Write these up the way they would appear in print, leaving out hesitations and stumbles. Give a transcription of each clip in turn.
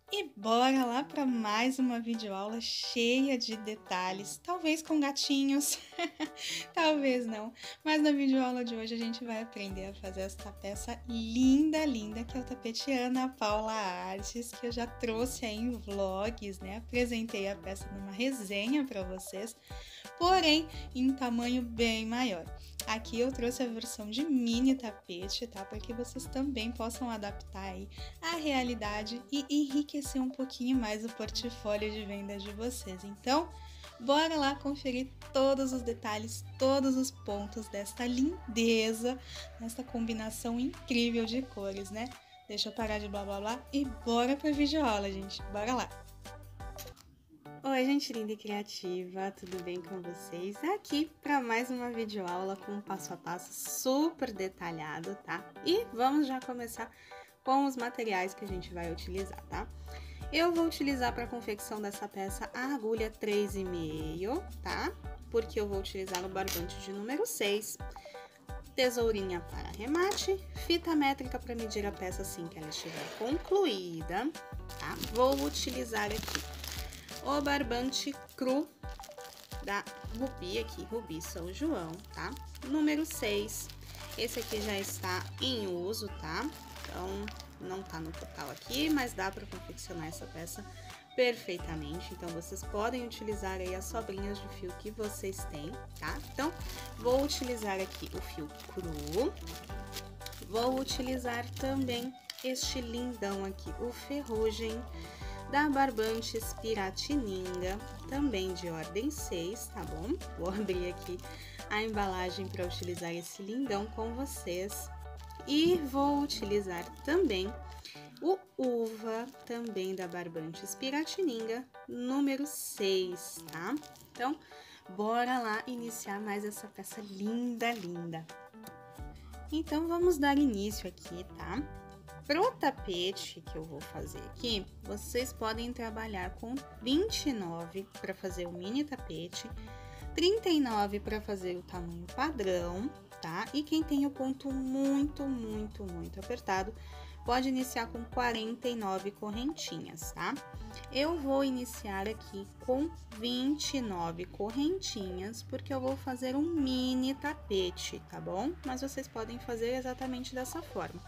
E bora lá para mais uma videoaula cheia de detalhes, talvez com gatinhos, talvez não, mas na videoaula de hoje a gente vai aprender a fazer esta peça linda, linda, que é o tapete Ana Paula Artes, que eu já trouxe aí em vlogs, né? Apresentei a peça numa resenha para vocês, porém em tamanho bem maior. Aqui eu trouxe a versão de mini tapete, tá? Para que vocês também possam adaptar aí a realidade e enriquecer um pouquinho mais o portfólio de vendas de vocês. Então, bora lá conferir todos os detalhes, todos os pontos desta lindeza, nessa combinação incrível de cores, né? Deixa eu parar de blá blá blá e bora pra videoaula, gente. Bora lá! Oi, gente linda e criativa, tudo bem com vocês? Aqui para mais uma videoaula com um passo a passo super detalhado, tá? E vamos já começar com os materiais que a gente vai utilizar, tá? Eu vou utilizar para a confecção dessa peça a agulha 3,5, tá? Porque eu vou utilizar no barbante de número 6. Tesourinha para arremate, fita métrica para medir a peça assim que ela estiver concluída, tá? Vou utilizar aqui o barbante cru da Rubi, aqui, Rubi São João, tá? Número 6. Esse aqui já está em uso, tá? Então, não tá no total aqui, mas dá para confeccionar essa peça perfeitamente. Então, vocês podem utilizar aí as sobrinhas de fio que vocês têm, tá? Então, vou utilizar aqui o fio cru. Vou utilizar também este lindão aqui, o Ferrugem, da Barbantes Piratininga, também de ordem 6, tá bom? Vou abrir aqui a embalagem para utilizar esse lindão com vocês. E vou utilizar também o Uva, também da Barbantes Piratininga, número 6, tá? Então, bora lá iniciar mais essa peça linda, linda. Então, vamos dar início aqui, tá? Pro tapete que eu vou fazer aqui, vocês podem trabalhar com 29 para fazer o mini tapete, 39 para fazer o tamanho padrão, tá? E quem tem o ponto muito apertado, pode iniciar com 49 correntinhas, tá? Eu vou iniciar aqui com 29 correntinhas, porque eu vou fazer um mini tapete, tá bom? Mas vocês podem fazer exatamente dessa forma.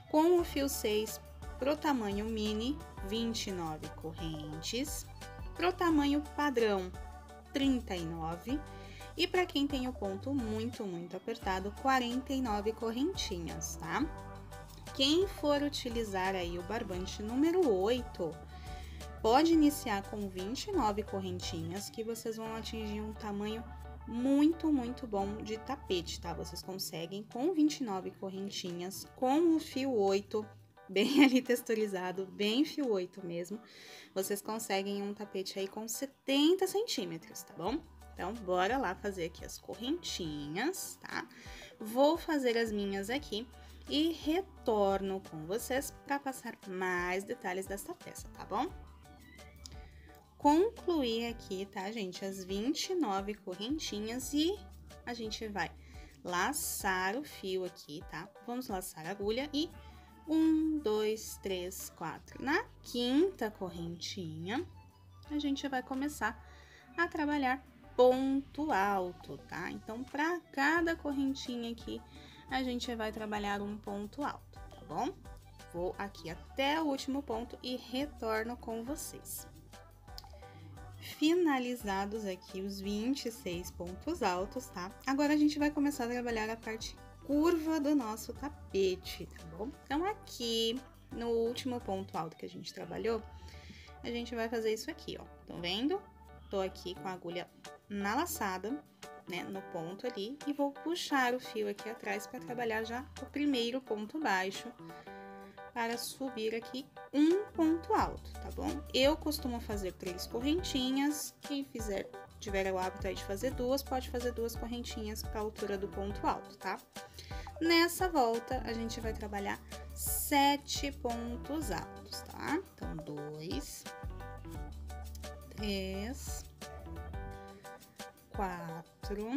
Com o fio 6 pro tamanho mini, 29 correntes, pro tamanho padrão, 39, e para quem tem o ponto muito apertado, 49 correntinhas, tá? Quem for utilizar aí o barbante número 8, pode iniciar com 29 correntinhas, que vocês vão atingir um tamanho muito bom de tapete, tá? Vocês conseguem com 29 correntinhas, com o fio 8, bem ali texturizado, bem fio 8 mesmo, vocês conseguem um tapete aí com 70 centímetros, tá bom? Então, bora lá fazer aqui as correntinhas, tá? Vou fazer as minhas aqui e retorno com vocês para passar mais detalhes dessa peça, tá bom? Concluir aqui, tá, gente, as 29 correntinhas e a gente vai laçar o fio aqui, tá? Vamos laçar a agulha e 1, 2, 3, 4. Na quinta correntinha, a gente vai começar a trabalhar ponto alto, tá? Então, para cada correntinha aqui, a gente vai trabalhar um ponto alto, tá bom? Vou aqui até o último ponto e retorno com vocês. Finalizados aqui os 26 pontos altos, tá? Agora a gente vai começar a trabalhar a parte curva do nosso tapete, tá bom? Então, aqui no último ponto alto que a gente trabalhou, a gente vai fazer isso aqui, ó. Estão vendo? Tô aqui com a agulha na laçada, né, no ponto ali, e vou puxar o fio aqui atrás para trabalhar já o primeiro ponto baixo, para subir aqui um ponto alto, tá bom? Eu costumo fazer 3 correntinhas, quem tiver o hábito aí de fazer 2, pode fazer 2 correntinhas para a altura do ponto alto, tá? Nessa volta, a gente vai trabalhar 7 pontos altos, tá? Então, 2, 3, 4,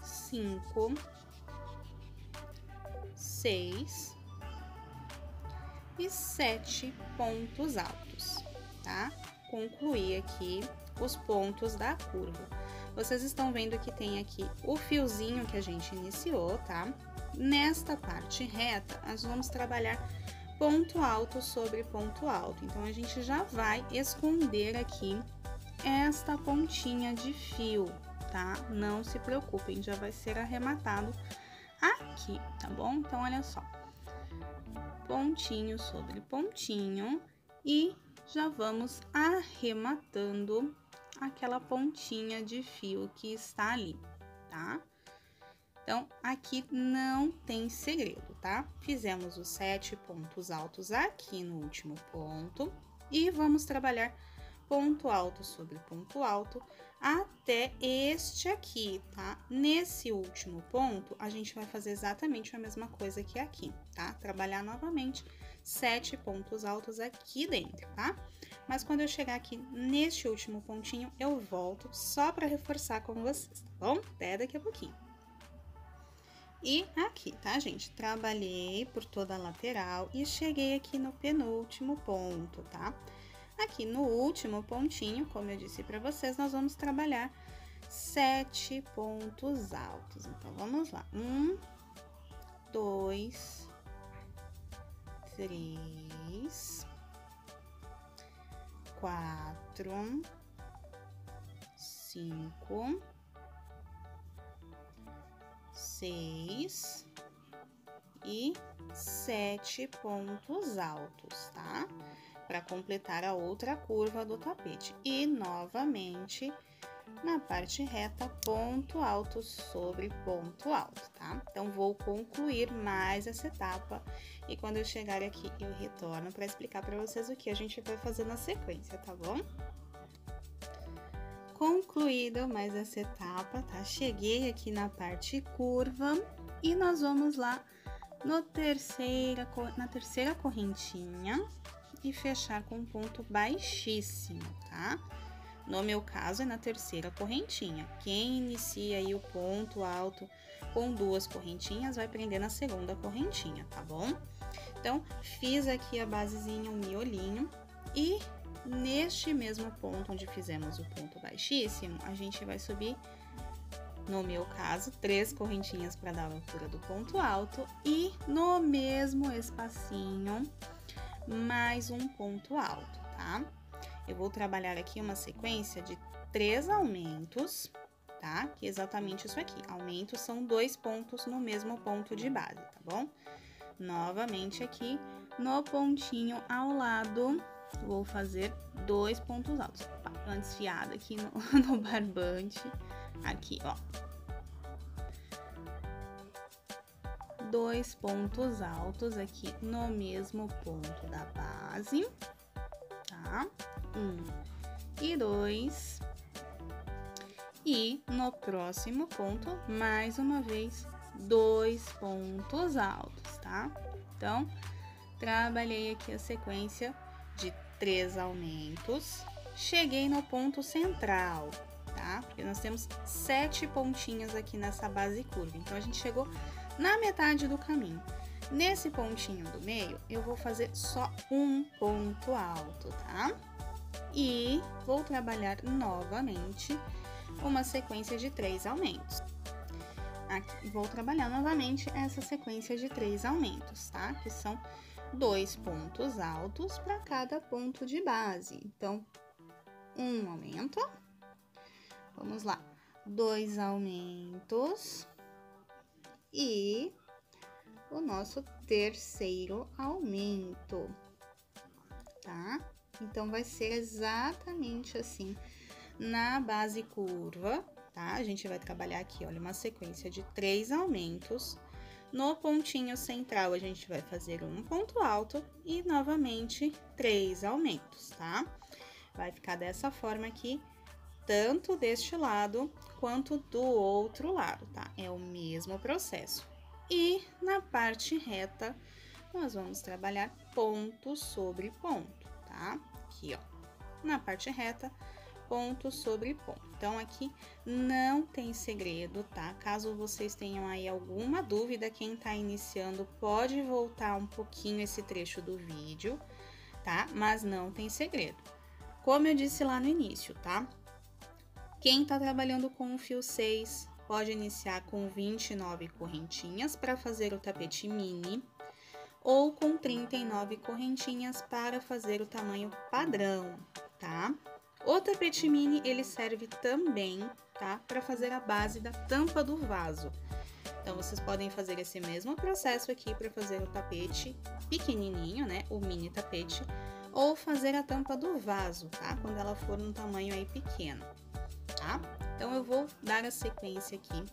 5, 6... e 7 pontos altos, tá? Concluir aqui os pontos da curva. Vocês estão vendo que tem aqui o fiozinho que a gente iniciou, tá? Nesta parte reta, nós vamos trabalhar ponto alto sobre ponto alto. Então, a gente já vai esconder aqui esta pontinha de fio, tá? Não se preocupem, já vai ser arrematado aqui, tá bom? Então, olha só. Pontinho sobre pontinho e já vamos arrematando aquela pontinha de fio que está ali, tá? Então, aqui não tem segredo, tá? Fizemos os 7 pontos altos aqui no último ponto e vamos trabalhar ponto alto sobre ponto alto até este aqui, tá? Nesse último ponto, a gente vai fazer exatamente a mesma coisa que aqui, tá? Trabalhar novamente 7 pontos altos aqui dentro, tá? Mas quando eu chegar aqui neste último pontinho, eu volto só para reforçar com vocês, tá bom? Até daqui a pouquinho. E aqui, tá, gente? Trabalhei por toda a lateral e cheguei aqui no penúltimo ponto, tá? Aqui no último pontinho, como eu disse para vocês, nós vamos trabalhar 7 pontos altos. Então, vamos lá. 1, 2, 3, 4, 5, 6 e 7 pontos altos, tá? Para completar a outra curva do tapete. E novamente, na parte reta, ponto alto sobre ponto alto, tá? Então, vou concluir mais essa etapa e quando eu chegar aqui, eu retorno para explicar para vocês o que a gente vai fazer na sequência, tá bom? Concluída mais essa etapa, tá? Cheguei aqui na parte curva e nós vamos lá na terceira correntinha e fechar com um ponto baixíssimo, tá? No meu caso, é na terceira correntinha. Quem inicia aí o ponto alto com 2 correntinhas vai prender na segunda correntinha, tá bom? Então, fiz aqui a basezinha, um miolinho e neste mesmo ponto onde fizemos o ponto baixíssimo, a gente vai subir, no meu caso, 3 correntinhas para dar a altura do ponto alto e no mesmo espacinho, mais um ponto alto, tá? Eu vou trabalhar aqui uma sequência de 3 aumentos, tá? Que é exatamente isso aqui. Aumentos são 2 pontos no mesmo ponto de base, tá bom? Novamente aqui, no pontinho ao lado, vou fazer 2 pontos altos. Opa, uma desfiada aqui no barbante. Aqui, ó. 2 pontos altos aqui no mesmo ponto da base, tá? 1 e 2. E no próximo ponto, mais uma vez, 2 pontos altos, tá? Então, trabalhei aqui a sequência de 3 aumentos. Cheguei no ponto central, tá? Porque nós temos 7 pontinhas aqui nessa base curva. Então, a gente chegou na metade do caminho. Nesse pontinho do meio, eu vou fazer só um ponto alto, tá? E vou trabalhar novamente uma sequência de 3 aumentos. Aqui, vou trabalhar novamente essa sequência de 3 aumentos, tá? Que são 2 pontos altos para cada ponto de base. Então, um aumento. Vamos lá. 2 aumentos. E o nosso terceiro aumento, tá? Então, vai ser exatamente assim na base curva, tá? A gente vai trabalhar aqui, olha, uma sequência de 3 aumentos. No pontinho central, a gente vai fazer um ponto alto e, novamente, 3 aumentos, tá? Vai ficar dessa forma aqui, tanto deste lado quanto do outro lado, tá? É o mesmo processo. E na parte reta, nós vamos trabalhar ponto sobre ponto, tá? Aqui, ó. Na parte reta, ponto sobre ponto. Então, aqui não tem segredo, tá? Caso vocês tenham aí alguma dúvida, quem tá iniciando pode voltar um pouquinho esse trecho do vídeo, tá? Mas não tem segredo. Como eu disse lá no início, tá? Quem tá trabalhando com o fio 6 pode iniciar com 29 correntinhas para fazer o tapete mini, ou com 39 correntinhas para fazer o tamanho padrão, tá? O tapete mini, ele serve também, tá? Para fazer a base da tampa do vaso. Então, vocês podem fazer esse mesmo processo aqui para fazer o tapete pequenininho, né? O mini tapete, ou fazer a tampa do vaso, tá? Quando ela for num tamanho aí pequeno, tá? Então, eu vou dar a sequência aqui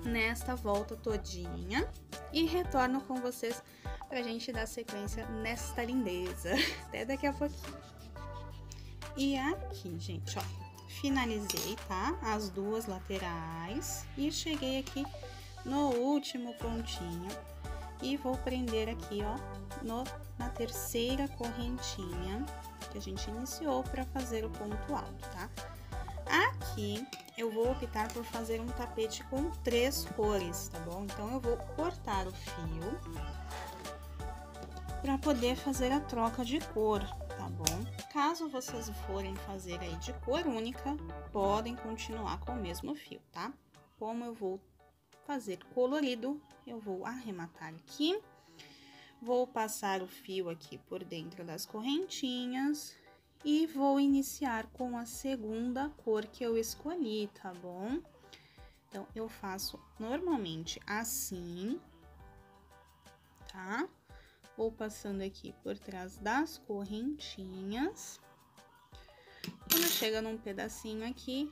nesta volta todinha e retorno com vocês pra gente dar sequência nesta lindeza. Até daqui a pouquinho. E aqui, gente, ó, finalizei, tá? As duas laterais e cheguei aqui no último pontinho e vou prender aqui, ó, na terceira correntinha que a gente iniciou para fazer o ponto alto, tá? Aqui eu vou optar por fazer um tapete com 3 cores, tá bom? Então, eu vou cortar o fio para poder fazer a troca de cor, tá bom? Caso vocês forem fazer aí de cor única, podem continuar com o mesmo fio, tá? Como eu vou fazer colorido, eu vou arrematar aqui, vou passar o fio aqui por dentro das correntinhas e vou iniciar com a segunda cor que eu escolhi, tá bom? Então, eu faço normalmente assim, tá? Vou passando aqui por trás das correntinhas. Quando chega num pedacinho aqui,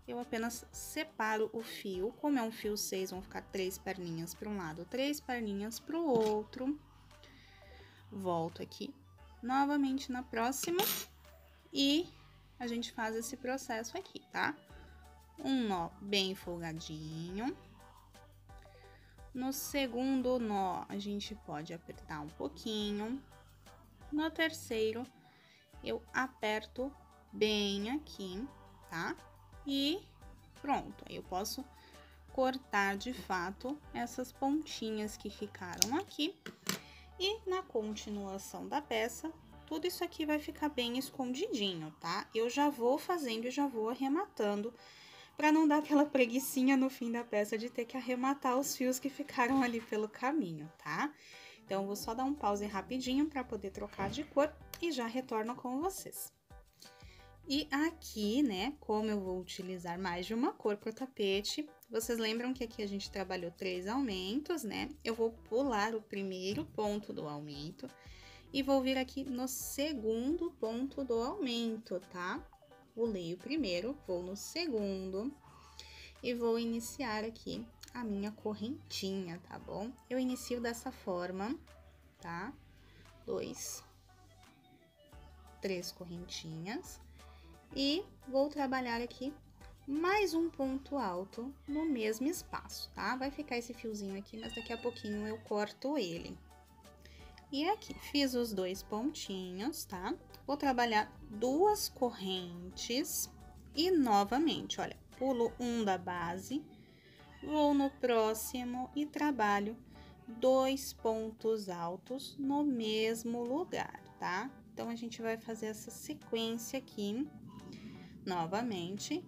eu apenas separo o fio. Como é um fio 6, vão ficar 3 perninhas para um lado, 3 perninhas para o outro. Volto aqui novamente na próxima e a gente faz esse processo aqui, tá? Um nó bem folgadinho. No segundo nó, a gente pode apertar um pouquinho. No terceiro, eu aperto bem aqui, tá? E pronto, aí eu posso cortar de fato essas pontinhas que ficaram aqui. E na continuação da peça, tudo isso aqui vai ficar bem escondidinho, tá? Eu já vou fazendo e já vou arrematando, para não dar aquela preguicinha no fim da peça de ter que arrematar os fios que ficaram ali pelo caminho, tá? Então, eu vou só dar um pause rapidinho para poder trocar de cor e já retorno com vocês. E aqui, né, como eu vou utilizar mais de uma cor pro tapete, vocês lembram que aqui a gente trabalhou 3 aumentos, né? Eu vou pular o primeiro ponto do aumento e vou vir aqui no segundo ponto do aumento, tá? Pulei o primeiro, vou no segundo e vou iniciar aqui a minha correntinha, tá bom? Eu inicio dessa forma, tá? 2, 3 correntinhas e vou trabalhar aqui mais um ponto alto no mesmo espaço, tá? Vai ficar esse fiozinho aqui, mas daqui a pouquinho eu corto ele. E aqui, fiz os 2 pontinhos, tá? Vou trabalhar 2 correntes e novamente, olha, pulo um da base, vou no próximo e trabalho 2 pontos altos no mesmo lugar, tá? Então, a gente vai fazer essa sequência aqui, novamente,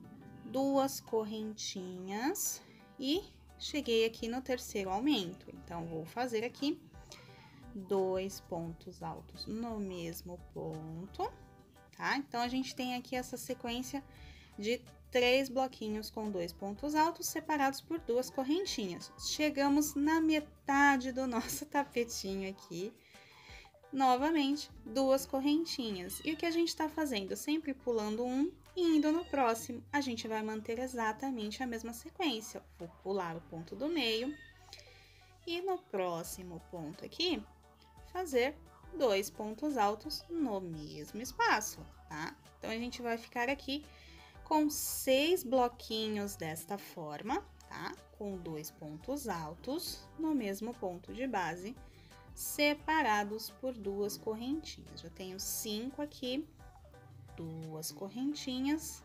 2 correntinhas e cheguei aqui no terceiro aumento. Então, vou fazer aqui 2 pontos altos no mesmo ponto, tá? Então, a gente tem aqui essa sequência de 3 bloquinhos com 2 pontos altos separados por 2 correntinhas. Chegamos na metade do nosso tapetinho aqui. Novamente, 2 correntinhas. E o que a gente tá fazendo? Sempre pulando um e indo no próximo. A gente vai manter exatamente a mesma sequência. Vou pular o ponto do meio e no próximo ponto aqui, fazer 2 pontos altos no mesmo espaço, tá? Então, a gente vai ficar aqui com 6 bloquinhos desta forma, tá? Com 2 pontos altos no mesmo ponto de base, separados por 2 correntinhas. Já tenho 5 aqui duas correntinhas,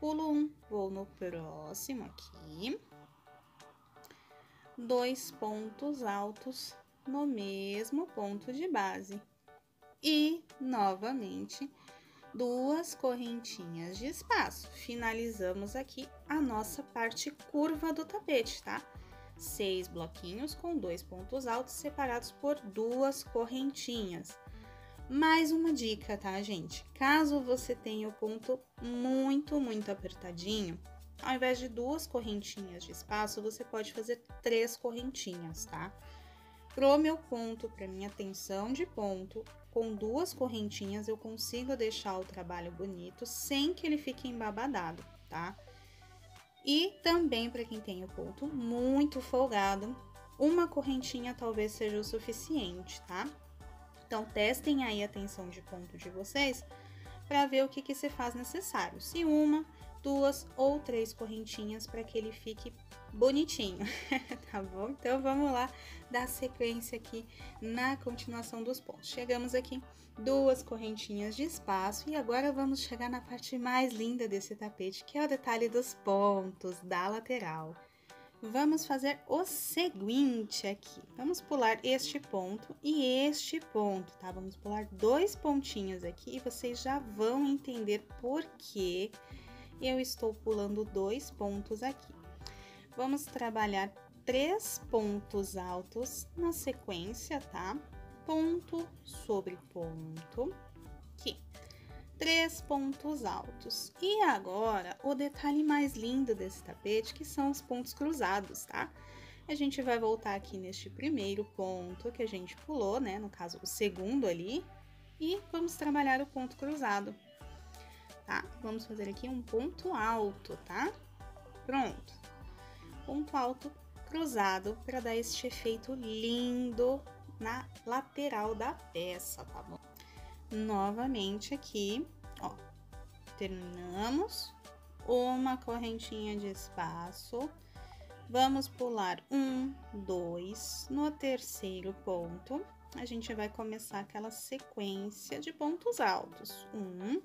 pulo um, vou no próximo aqui, 2 pontos altos no mesmo ponto de base e novamente duas correntinhas de espaço. Finalizamos aqui a nossa parte curva do tapete, tá? 6 bloquinhos com 2 pontos altos separados por duas correntinhas. Mais uma dica, tá, gente? Caso você tenha o ponto muito apertadinho, ao invés de duas correntinhas de espaço, você pode fazer 3 correntinhas, tá? Pro meu ponto, para minha tensão de ponto, com 2 correntinhas eu consigo deixar o trabalho bonito sem que ele fique embabadado, tá? E também para quem tem o ponto muito folgado, uma correntinha talvez seja o suficiente, tá? Então, testem aí a tensão de ponto de vocês para ver o que se faz necessário. Se uma, 2 ou 3 correntinhas para que ele fique bonitinho, tá bom? Então, vamos lá dar sequência aqui na continuação dos pontos. Chegamos aqui, 2 correntinhas de espaço e agora vamos chegar na parte mais linda desse tapete, que é o detalhe dos pontos da lateral. Vamos fazer o seguinte aqui, vamos pular este ponto e este ponto, tá? Vamos pular 2 pontinhos aqui e vocês já vão entender por que eu estou pulando 2 pontos aqui. Vamos trabalhar 3 pontos altos na sequência, tá? Ponto sobre ponto, aqui. 3 pontos altos. E agora, o detalhe mais lindo desse tapete, que são os pontos cruzados, tá? A gente vai voltar aqui neste primeiro ponto que a gente pulou, né? No caso, o segundo ali. E vamos trabalhar o ponto cruzado, tá? Vamos fazer aqui um ponto alto, tá? Pronto. Ponto alto cruzado para dar este efeito lindo na lateral da peça, tá bom? Novamente aqui, ó, terminamos uma correntinha de espaço, vamos pular 1, 2, no terceiro ponto, a gente vai começar aquela sequência de pontos altos, 1,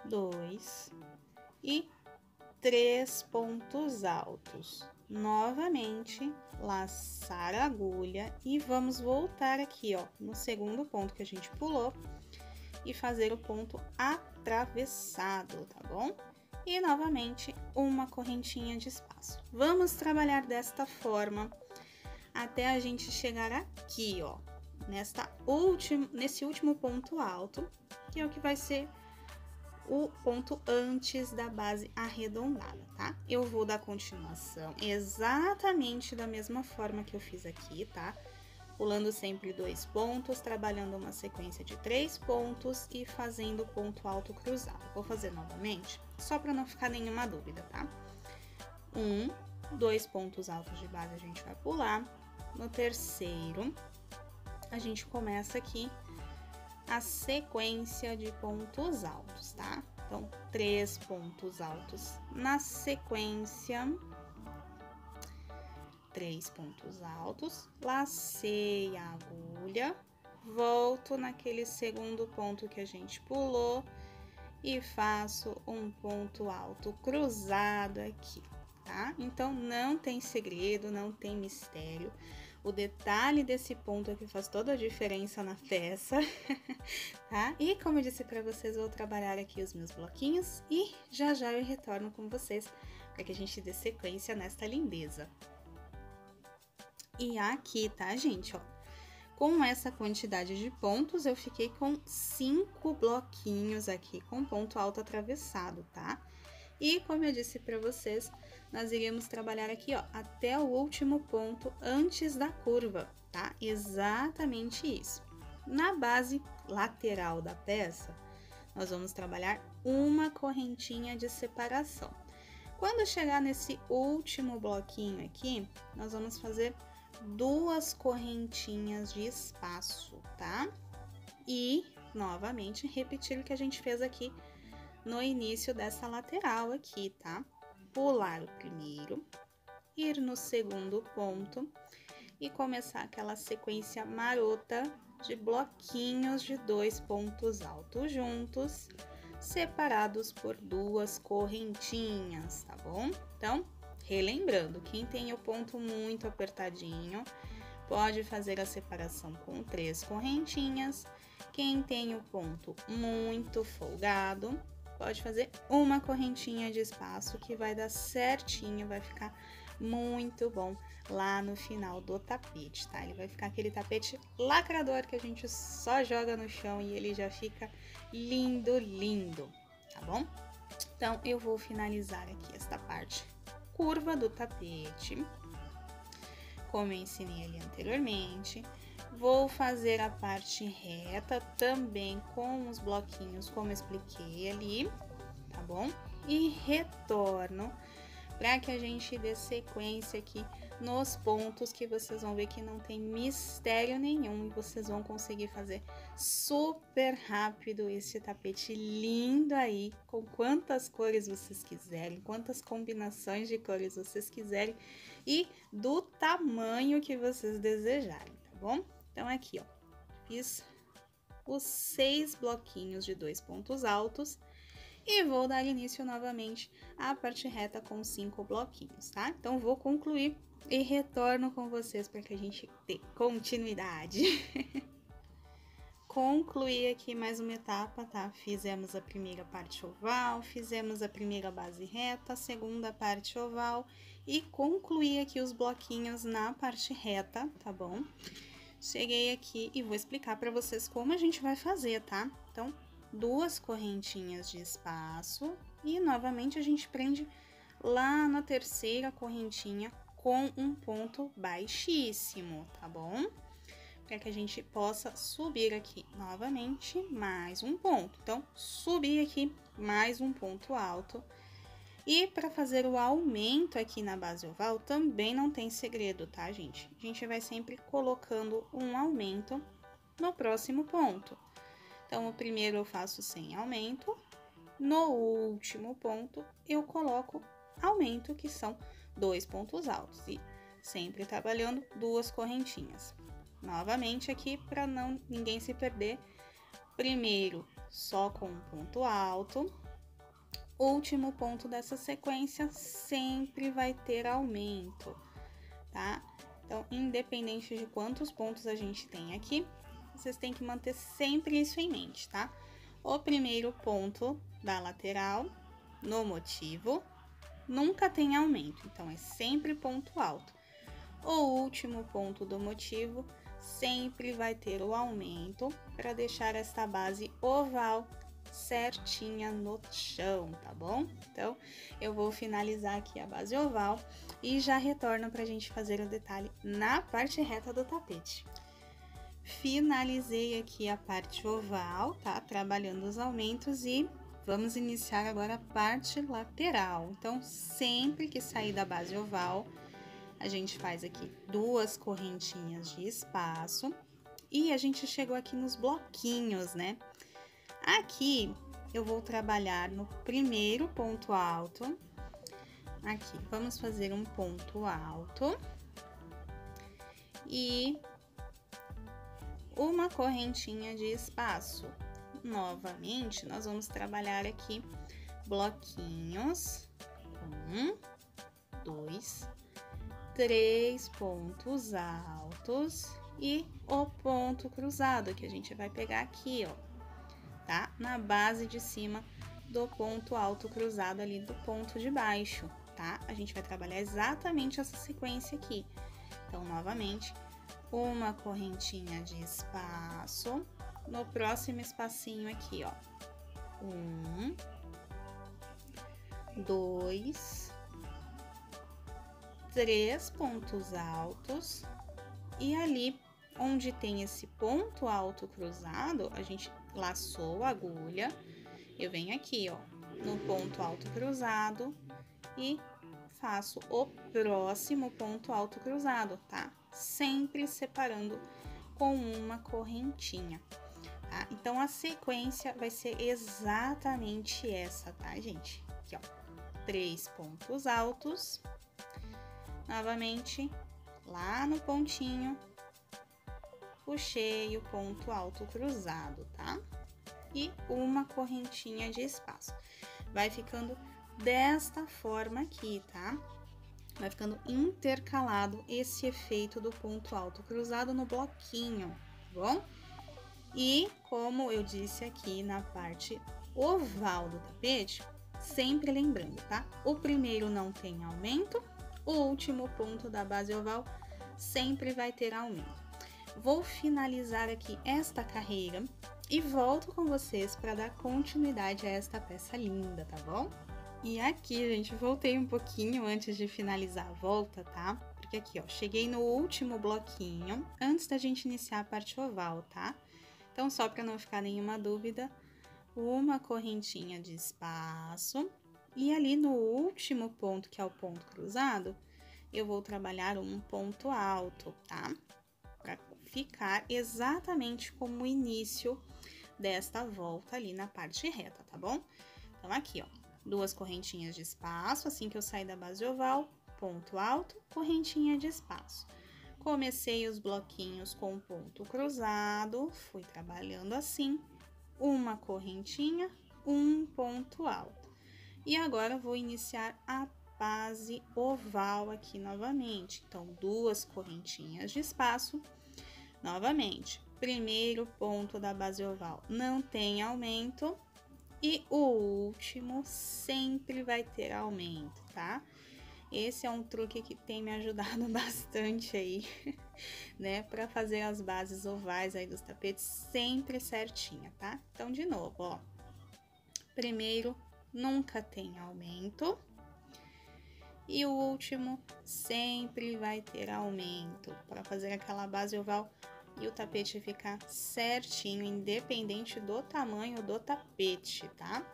2 e 3 pontos altos. Novamente, laçar a agulha e vamos voltar aqui, ó, no segundo ponto que a gente pulou e fazer o ponto atravessado, tá bom? E novamente, uma correntinha de espaço. Vamos trabalhar desta forma até a gente chegar aqui, ó, nesse último ponto alto, que é o que vai ser o ponto antes da base arredondada, tá? Eu vou dar continuação exatamente da mesma forma que eu fiz aqui, tá? Pulando sempre 2 pontos, trabalhando uma sequência de 3 pontos e fazendo ponto alto cruzado. Vou fazer novamente, só para não ficar nenhuma dúvida, tá? 2 pontos altos de base a gente vai pular. No terceiro, a gente começa aqui a sequência de pontos altos, tá? Então, 3 pontos altos na sequência, 3 pontos altos, lacei a agulha, volto naquele segundo ponto que a gente pulou e faço um ponto alto cruzado aqui, tá? Então, não tem segredo, não tem mistério. O detalhe desse ponto é que faz toda a diferença na peça, tá? E como eu disse para vocês, vou trabalhar aqui os meus bloquinhos e já eu retorno com vocês para que a gente dê sequência nesta lindeza. E aqui, tá, gente, ó, com essa quantidade de pontos, eu fiquei com 5 bloquinhos aqui com ponto alto atravessado, tá? E como eu disse para vocês, nós iremos trabalhar aqui, ó, até o último ponto antes da curva, tá? Exatamente isso. Na base lateral da peça, nós vamos trabalhar uma correntinha de separação. Quando chegar nesse último bloquinho aqui, nós vamos fazer 2 correntinhas de espaço, tá? E, novamente, repetir o que a gente fez aqui no início dessa lateral aqui, tá? Pular o primeiro, ir no segundo ponto e começar aquela sequência marota de bloquinhos de 2 pontos altos juntos, separados por 2 correntinhas, tá bom? Então, relembrando, quem tem o ponto muito apertadinho, pode fazer a separação com 3 correntinhas. Quem tem o ponto muito folgado, pode fazer uma correntinha de espaço que vai dar certinho, vai ficar muito bom lá no final do tapete, tá? Ele vai ficar aquele tapete lacrador que a gente só joga no chão e ele já fica lindo, lindo, tá bom? Então, eu vou finalizar aqui esta parte curva do tapete, como eu ensinei ali anteriormente. Vou fazer a parte reta também com os bloquinhos, como eu expliquei ali, tá bom? E retorno para que a gente dê sequência aqui nos pontos, que vocês vão ver que não tem mistério nenhum e vocês vão conseguir fazer super rápido esse tapete lindo aí, com quantas cores vocês quiserem, quantas combinações de cores vocês quiserem e do tamanho que vocês desejarem, tá bom? Então aqui, ó, fiz os 6 bloquinhos de 2 pontos altos e vou dar início novamente à parte reta com 5 bloquinhos, tá? Então, vou concluir e retorno com vocês para que a gente dê continuidade. Concluí aqui mais uma etapa, tá? Fizemos a primeira parte oval, fizemos a primeira base reta, a segunda parte oval e concluí aqui os bloquinhos na parte reta, tá bom? Cheguei aqui e vou explicar para vocês como a gente vai fazer, tá? Então, 2 correntinhas de espaço e novamente a gente prende lá na terceira correntinha com um ponto baixíssimo, tá bom? Para que a gente possa subir aqui novamente mais um ponto. Então, subir aqui mais um ponto alto. E para fazer o aumento aqui na base oval também não tem segredo, tá, gente? A gente vai sempre colocando um aumento no próximo ponto. Então, o primeiro eu faço sem aumento, no último ponto eu coloco aumento, que são 2 pontos altos, e sempre trabalhando 2 correntinhas. Novamente aqui, para ninguém se perder, primeiro só com um ponto alto, último ponto dessa sequência sempre vai ter aumento, tá? Então, independente de quantos pontos a gente tem aqui, vocês têm que manter sempre isso em mente, tá? O primeiro ponto da lateral, no motivo, nunca tem aumento, então é sempre ponto alto. O último ponto do motivo sempre vai ter o aumento para deixar esta base oval certinha no chão, tá bom? Então, eu vou finalizar aqui a base oval e já retorno para a gente fazer o detalhe na parte reta do tapete. Finalizei aqui a parte oval, tá? Trabalhando os aumentos e vamos iniciar agora a parte lateral. Então, sempre que sair da base oval, a gente faz aqui 2 correntinhas de espaço e a gente chegou aqui nos bloquinhos, né? Aqui eu vou trabalhar no primeiro ponto alto. Aqui, vamos fazer um ponto alto e uma correntinha de espaço. Novamente, nós vamos trabalhar aqui bloquinhos, 1, 2, 3 pontos altos e o ponto cruzado, que a gente vai pegar aqui, ó, tá? Na base de cima do ponto alto cruzado ali do ponto de baixo, tá? A gente vai trabalhar exatamente essa sequência aqui. Então, novamente, uma correntinha de espaço no próximo espacinho aqui, ó. 1, 2, 3 pontos altos e ali onde tem esse ponto alto cruzado, a gente laçou a agulha. Eu venho aqui, ó, no ponto alto cruzado e faço o próximo ponto alto cruzado, tá? Sempre separando com uma correntinha, tá? Então, a sequência vai ser exatamente essa, tá, gente? Aqui, ó, 3 pontos altos, novamente, lá no pontinho, puxei o ponto alto cruzado, tá? e uma correntinha de espaço. Vai ficando desta forma aqui, tá? Vai ficando intercalado esse efeito do ponto alto cruzado no bloquinho, tá bom? E como eu disse aqui na parte oval do tapete, sempre lembrando, tá? O primeiro não tem aumento, o último ponto da base oval sempre vai ter aumento. Vou finalizar aqui esta carreira e volto com vocês para dar continuidade a esta peça linda, tá bom? E aqui, gente, voltei um pouquinho antes de finalizar a volta, tá? Porque aqui, ó, cheguei no último bloquinho antes da gente iniciar a parte oval, tá? Então, só para não ficar nenhuma dúvida, uma correntinha de espaço e ali no último ponto, que é o ponto cruzado, eu vou trabalhar um ponto alto, tá? Para ficar exatamente como o início desta volta ali na parte reta, tá bom? Então, aqui, ó, duas correntinhas de espaço, assim que eu sair da base oval, ponto alto, correntinha de espaço. Comecei os bloquinhos com ponto cruzado, fui trabalhando assim, uma correntinha, um ponto alto. E agora vou iniciar a base oval aqui novamente. Então, duas correntinhas de espaço, novamente. Primeiro ponto da base oval não tem aumento e o último sempre vai ter aumento, tá? Esse é um truque que tem me ajudado bastante aí, né? Pra fazer as bases ovais aí dos tapetes sempre certinha, tá? Então, de novo, ó. Primeiro, nunca tem aumento. E o último sempre vai ter aumento, para fazer aquela base oval e o tapete ficar certinho, independente do tamanho do tapete, tá?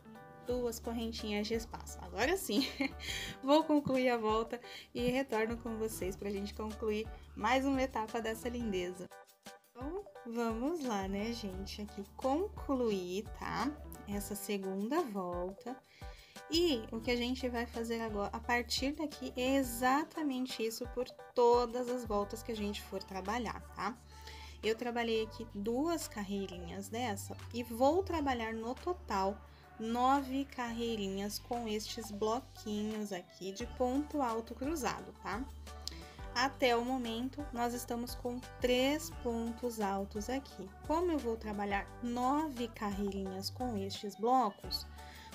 Duas correntinhas de espaço. Agora sim, vou concluir a volta e retorno com vocês pra gente concluir mais uma etapa dessa lindeza. Então, vamos lá, né, gente? Aqui concluir, tá? Essa segunda volta. E o que a gente vai fazer agora, a partir daqui, é exatamente isso por todas as voltas que a gente for trabalhar, tá? Eu trabalhei aqui duas carreirinhas dessa e vou trabalhar no total 9 carreirinhas com estes bloquinhos aqui de ponto alto cruzado, tá? Até o momento, nós estamos com 3 pontos altos aqui. Como eu vou trabalhar 9 carreirinhas com estes blocos,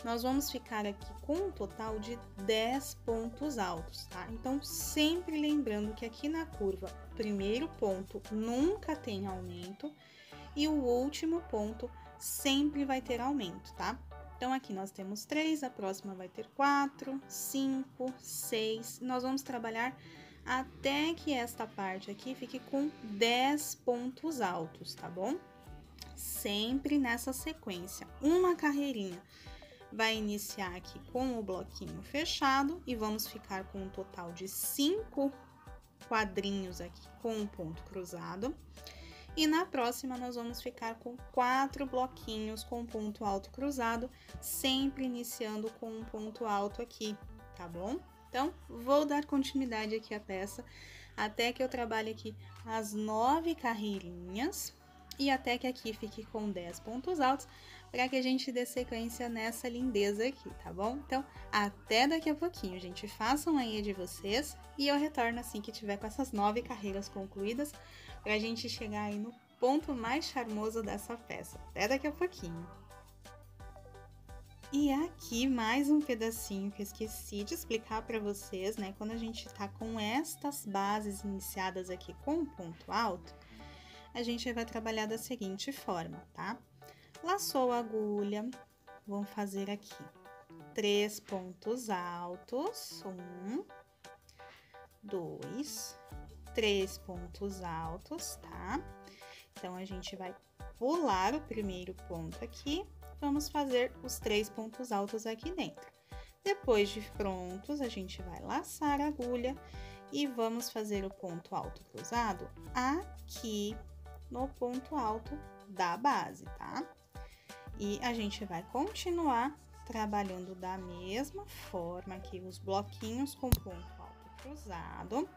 nós vamos ficar aqui com um total de 10 pontos altos, tá? Então, sempre lembrando que aqui na curva, o primeiro ponto nunca tem aumento e o último ponto sempre vai ter aumento, tá? Então, aqui nós temos 3, a próxima vai ter 4, 5, 6. Nós vamos trabalhar até que esta parte aqui fique com 10 pontos altos, tá bom? Sempre nessa sequência. Uma carreirinha vai iniciar aqui com o bloquinho fechado e vamos ficar com um total de 5 quadrinhos aqui com um ponto cruzado. E na próxima, nós vamos ficar com 4 bloquinhos com ponto alto cruzado, sempre iniciando com um ponto alto aqui, tá bom? Então, vou dar continuidade aqui à peça, até que eu trabalhe aqui as 9 carreirinhas e até que aqui fique com 10 pontos altos, para que a gente dê sequência nessa lindeza aqui, tá bom? Então, até daqui a pouquinho, gente. Façam aí de vocês e eu retorno assim que tiver com essas 9 carreiras concluídas, pra gente chegar aí no ponto mais charmoso dessa peça. Até daqui a pouquinho. E aqui mais um pedacinho que eu esqueci de explicar pra vocês, né? Quando a gente tá com estas bases iniciadas aqui com ponto alto, a gente vai trabalhar da seguinte forma, tá? Laçou a agulha, vamos fazer aqui 3 pontos altos, 1, 2, 3 pontos altos, tá? Então, a gente vai pular o primeiro ponto aqui, vamos fazer os 3 pontos altos aqui dentro. Depois de prontos, a gente vai laçar a agulha e vamos fazer o ponto alto cruzado aqui no ponto alto da base, tá? E a gente vai continuar trabalhando da mesma forma aqui os bloquinhos com ponto alto cruzado,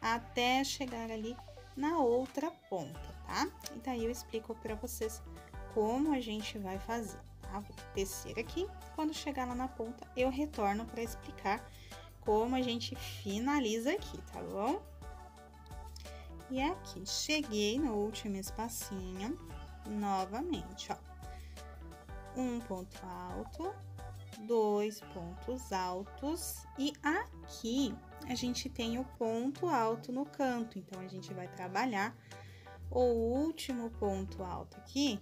até chegar ali na outra ponta, tá? E daí eu explico para vocês como a gente vai fazer, tá? Vou tecer aqui, quando chegar lá na ponta, eu retorno para explicar como a gente finaliza aqui, tá bom? E aqui, cheguei no último espacinho, novamente, ó. Um ponto alto, 2 pontos altos e aqui a gente tem o ponto alto no canto, então a gente vai trabalhar o último ponto alto aqui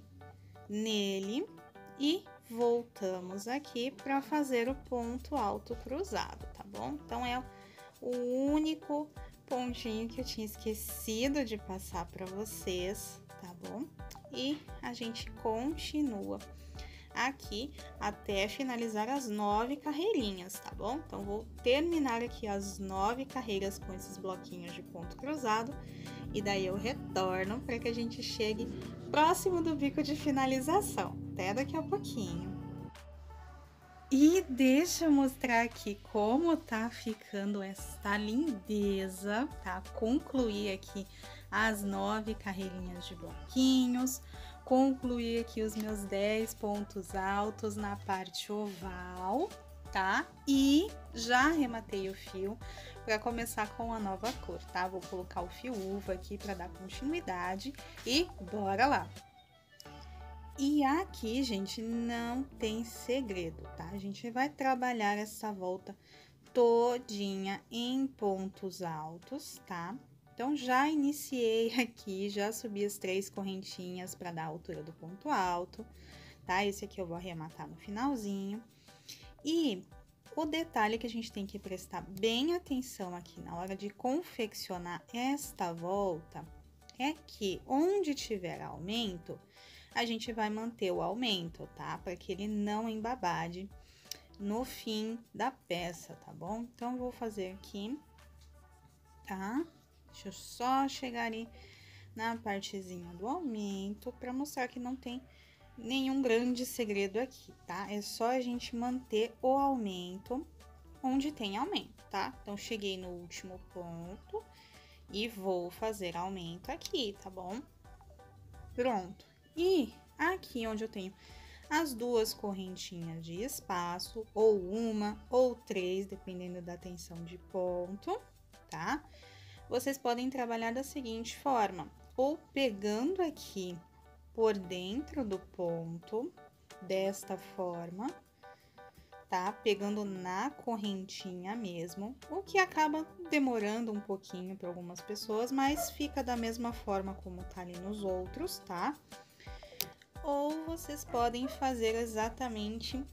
nele e voltamos aqui para fazer o ponto alto cruzado, tá bom? Então é o único pontinho que eu tinha esquecido de passar para vocês, tá bom? E a gente continua aqui até finalizar as 9 carreirinhas, tá bom? Então, vou terminar aqui as 9 carreiras com esses bloquinhos de ponto cruzado e daí eu retorno para que a gente chegue próximo do bico de finalização. Até daqui a pouquinho. E deixa eu mostrar aqui como tá ficando essa lindeza, tá? Concluir aqui as 9 carreirinhas de bloquinhos, concluir aqui os meus 10 pontos altos na parte oval, tá? E já arrematei o fio para começar com a nova cor, tá? Vou colocar o fio uva aqui para dar continuidade e bora lá! E aqui, gente, não tem segredo, tá? A gente vai trabalhar essa volta todinha em pontos altos, tá? Então, já iniciei aqui, já subi as 3 correntinhas para dar a altura do ponto alto, tá? Esse aqui eu vou arrematar no finalzinho. E o detalhe que a gente tem que prestar bem atenção aqui na hora de confeccionar esta volta é que onde tiver aumento, a gente vai manter o aumento, tá? Para que ele não embabade no fim da peça, tá bom? Então, eu vou fazer aqui, tá? Deixa eu só chegar ali na partezinha do aumento para mostrar que não tem nenhum grande segredo aqui, tá? É só a gente manter o aumento onde tem aumento, tá? Então, cheguei no último ponto e vou fazer aumento aqui, tá bom? Pronto. E aqui onde eu tenho as 2 correntinhas de espaço, ou uma, ou 3, dependendo da tensão de ponto, tá? Vocês podem trabalhar da seguinte forma, ou pegando aqui por dentro do ponto, desta forma, tá? Pegando na correntinha mesmo, o que acaba demorando um pouquinho para algumas pessoas, mas fica da mesma forma como tá ali nos outros, tá? Ou vocês podem fazer exatamente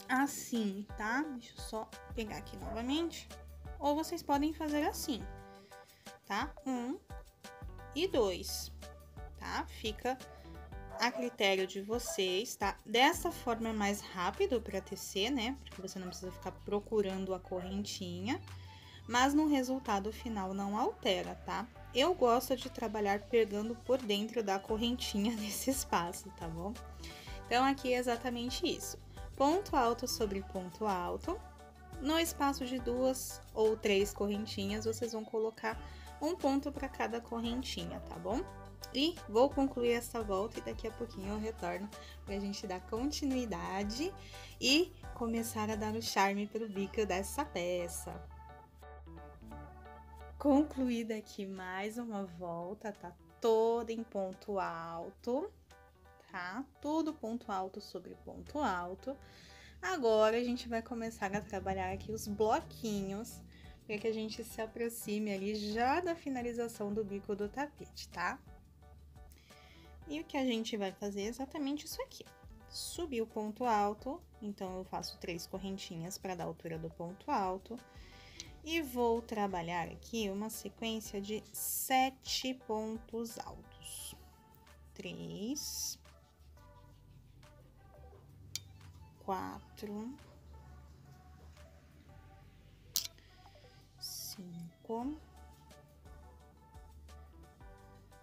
assim, tá? Deixa eu só pegar aqui novamente. Ou vocês podem fazer assim, tá? 1 e 2, tá? Fica a critério de vocês, tá? Dessa forma é mais rápido para tecer, né? Porque você não precisa ficar procurando a correntinha, mas no resultado final não altera, tá? Eu gosto de trabalhar pegando por dentro da correntinha nesse espaço, tá bom? Então, aqui é exatamente isso. Ponto alto sobre ponto alto. No espaço de 2 ou 3 correntinhas, vocês vão colocar um ponto para cada correntinha, tá bom? E vou concluir essa volta e daqui a pouquinho eu retorno pra gente dar continuidade e começar a dar o charme pro bico dessa peça. Concluída aqui mais uma volta, tá toda em ponto alto, tá? Tudo ponto alto sobre ponto alto. Agora, a gente vai começar a trabalhar aqui os bloquinhos, para que a gente se aproxime ali já da finalização do bico do tapete, tá? E o que a gente vai fazer é exatamente isso aqui. Subir o ponto alto, então eu faço 3 correntinhas para dar a altura do ponto alto. E vou trabalhar aqui uma sequência de 7 pontos altos. 3, 4, 5,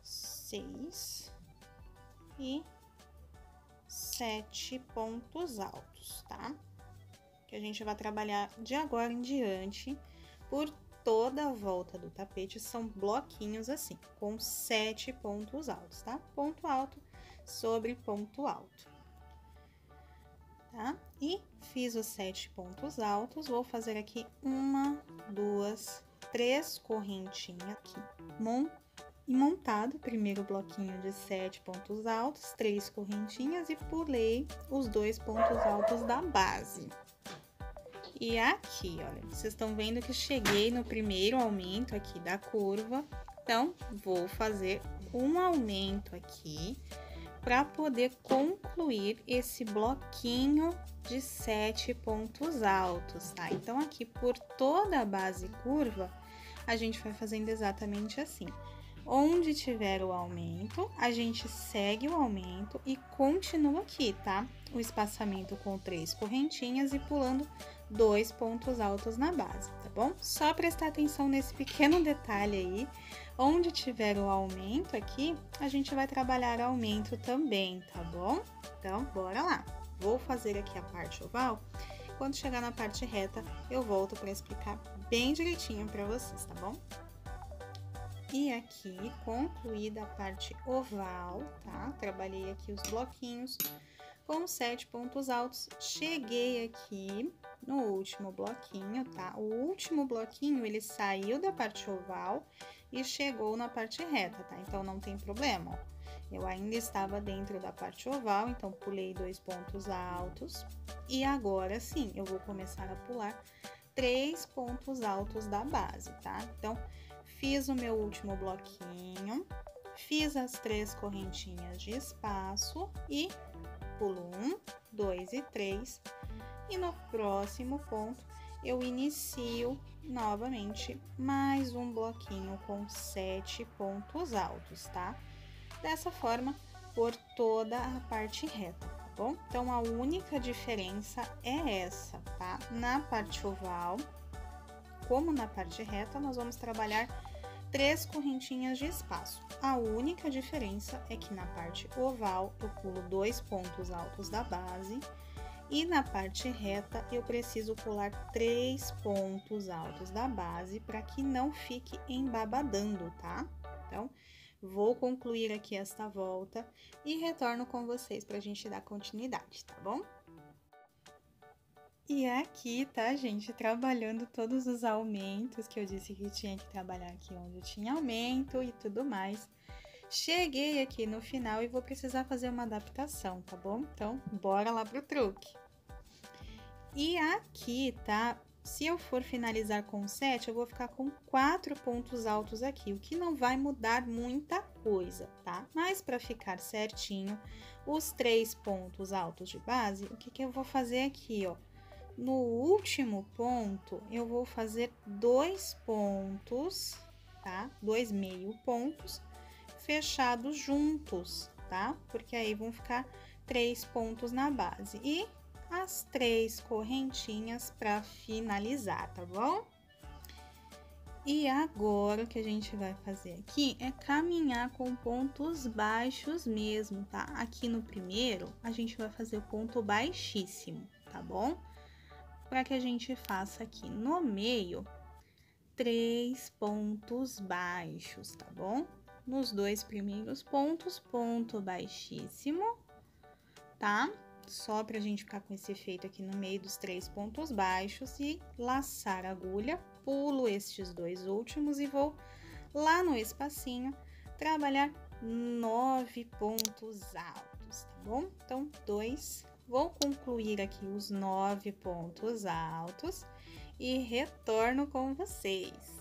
6 e 7 pontos altos, tá? Que a gente vai trabalhar de agora em diante por toda a volta do tapete, são bloquinhos assim, com 7 pontos altos, tá? Ponto alto sobre ponto alto, tá? E fiz os 7 pontos altos, vou fazer aqui 1, 2, 3 correntinhas aqui, e montado o primeiro bloquinho de 7 pontos altos, 3 correntinhas e pulei os 2 pontos altos da base. E aqui, olha, vocês estão vendo que cheguei no primeiro aumento aqui da curva, então vou fazer um aumento aqui para poder concluir esse bloquinho de 7 pontos altos, tá? Então, aqui por toda a base curva, a gente vai fazendo exatamente assim. Onde tiver o aumento, a gente segue o aumento e continua aqui, tá? O espaçamento com 3 correntinhas e pulando 2 pontos altos na base, tá bom? Só prestar atenção nesse pequeno detalhe aí. Onde tiver o aumento aqui, a gente vai trabalhar aumento também, tá bom? Então, bora lá. Vou fazer aqui a parte oval. Quando chegar na parte reta, eu volto para explicar bem direitinho para vocês, tá bom? E aqui, concluída a parte oval, tá? Trabalhei aqui os bloquinhos com 7 pontos altos. Cheguei aqui no último bloquinho, tá? O último bloquinho, ele saiu da parte oval e chegou na parte reta, tá? Então, não tem problema, ó. Eu ainda estava dentro da parte oval, então pulei 2 pontos altos. E agora sim, eu vou começar a pular 3 pontos altos da base, tá? Então, fiz o meu último bloquinho, fiz as 3 correntinhas de espaço e pulo 1, 2 e 3. E no próximo ponto, eu inicio novamente mais um bloquinho com 7 pontos altos, tá? Dessa forma, por toda a parte reta, tá bom? Então, a única diferença é essa, tá? Na parte oval, como na parte reta, nós vamos trabalhar 3 correntinhas de espaço. A única diferença é que na parte oval, eu pulo 2 pontos altos da base. E na parte reta, eu preciso pular 3 pontos altos da base para que não fique embabadando, tá? Então, vou concluir aqui esta volta e retorno com vocês para a gente dar continuidade, tá bom? E aqui, tá, gente? Trabalhando todos os aumentos que eu disse que tinha que trabalhar aqui onde tinha aumento e tudo mais. Cheguei aqui no final e vou precisar fazer uma adaptação, tá bom? Então, bora lá pro truque. E aqui, tá? Se eu for finalizar com 7, eu vou ficar com 4 pontos altos aqui, o que não vai mudar muita coisa, tá? Mas para ficar certinho, os 3 pontos altos de base, o que eu vou fazer aqui, ó? No último ponto, eu vou fazer 2 pontos, tá? 2 meio pontos fechados juntos, tá? Porque aí vão ficar 3 pontos na base. E as 3 correntinhas para finalizar, tá bom? E agora, o que a gente vai fazer aqui é caminhar com pontos baixos mesmo, tá? Aqui no primeiro, a gente vai fazer o ponto baixíssimo, tá bom? Para que a gente faça aqui no meio 3 pontos baixos, tá bom? Nos 2 primeiros pontos, ponto baixíssimo, tá? Só pra gente ficar com esse efeito aqui no meio dos 3 pontos baixos e laçar a agulha, pulo estes 2 últimos e vou lá no espacinho trabalhar 9 pontos altos, tá bom? Então, 2, vou concluir aqui os 9 pontos altos e retorno com vocês.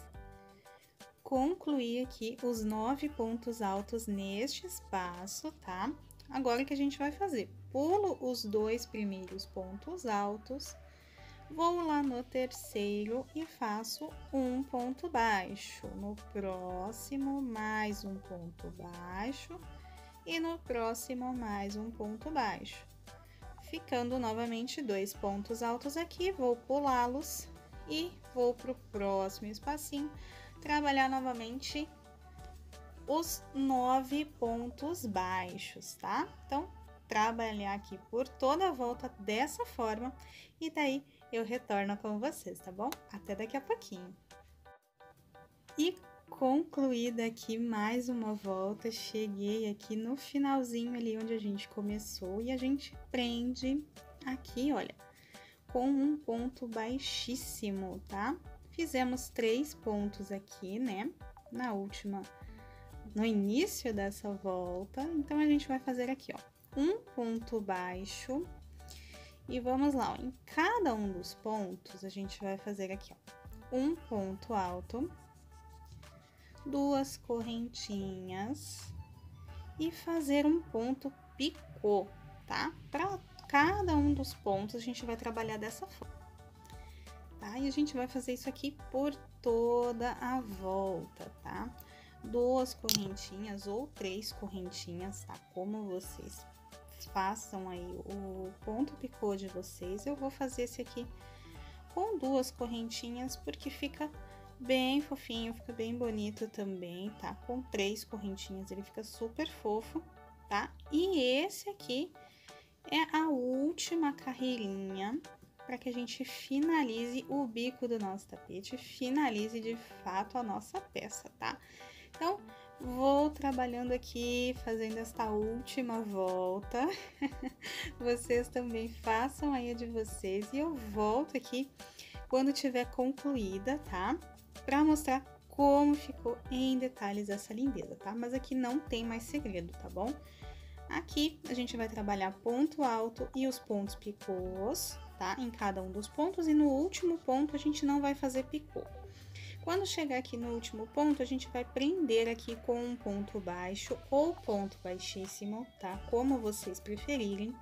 Concluí aqui os 9 pontos altos neste espaço, tá? Agora, o que a gente vai fazer? Pulo os 2 primeiros pontos altos, vou lá no terceiro e faço um ponto baixo. No próximo, mais um ponto baixo e no próximo, mais um ponto baixo. Ficando novamente 2 pontos altos aqui, vou pulá-los e vou para o próximo espacinho trabalhar novamente os 9 pontos baixos, tá? Então, trabalhar aqui por toda a volta dessa forma e daí eu retorno com vocês, tá bom? Até daqui a pouquinho. E concluída aqui mais uma volta, cheguei aqui no finalzinho ali onde a gente começou e a gente prende aqui, olha, com um ponto baixíssimo, tá? Fizemos 3 pontos aqui, né? No início dessa volta, então a gente vai fazer aqui, ó, um ponto baixo e vamos lá, ó, em cada um dos pontos a gente vai fazer aqui, ó, um ponto alto, 2 correntinhas e fazer um ponto picô, tá? Para cada um dos pontos a gente vai trabalhar dessa forma, tá? E a gente vai fazer isso aqui por toda a volta, tá? 2 correntinhas ou 3 correntinhas, tá? Como vocês façam aí o ponto picô de vocês, eu vou fazer esse aqui com 2 correntinhas porque fica bem fofinho, fica bem bonito também, tá? Com 3 correntinhas ele fica super fofo, tá? E esse aqui é a última carreirinha para que a gente finalize o bico do nosso tapete, finalize de fato a nossa peça, tá? Então, vou trabalhando aqui, fazendo esta última volta. Vocês também façam aí a de vocês e eu volto aqui quando tiver concluída, tá? Para mostrar como ficou em detalhes essa lindeza, tá? Mas aqui não tem mais segredo, tá bom? Aqui a gente vai trabalhar ponto alto e os pontos picôs, tá? Em cada um dos pontos e no último ponto a gente não vai fazer picô. Quando chegar aqui no último ponto, a gente vai prender aqui com um ponto baixo ou ponto baixíssimo, tá? Como vocês preferirem.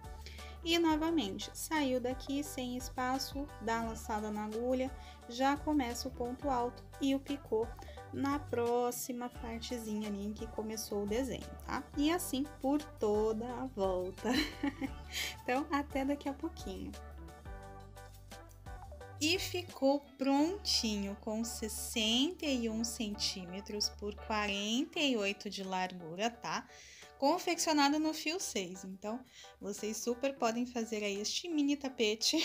E novamente, saiu daqui sem espaço, dá uma laçada na agulha, já começa o ponto alto e o picô na próxima partezinha ali em que começou o desenho, tá? E assim por toda a volta. Então, até daqui a pouquinho. E ficou prontinho com 61 centímetros por 48 de largura, tá? Confeccionado no fio 6, então vocês super podem fazer aí este mini tapete,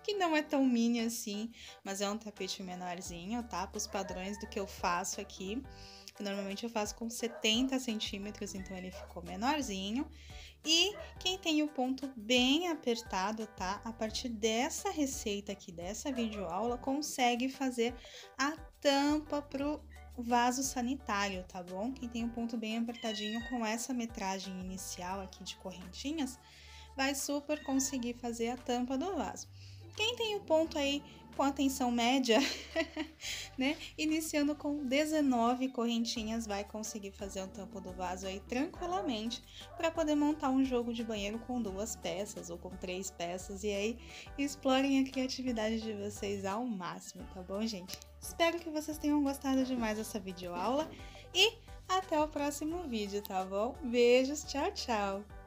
que não é tão mini assim, mas é um tapete menorzinho, tá? Para os padrões do que eu faço aqui, que normalmente eu faço com 70 centímetros, então ele ficou menorzinho. E quem tem o ponto bem apertado, tá? A partir dessa receita aqui, dessa videoaula, consegue fazer a tampa pro vaso sanitário, tá bom? Quem tem o ponto bem apertadinho com essa metragem inicial aqui de correntinhas, vai super conseguir fazer a tampa do vaso. Quem tem o ponto aí com a tensão média, né? Iniciando com 19 correntinhas, vai conseguir fazer o tampo do vaso aí tranquilamente para poder montar um jogo de banheiro com 2 peças ou com 3 peças. E aí, explorem a criatividade de vocês ao máximo, tá bom, gente? Espero que vocês tenham gostado demais dessa videoaula e até o próximo vídeo, tá bom? Beijos, tchau, tchau!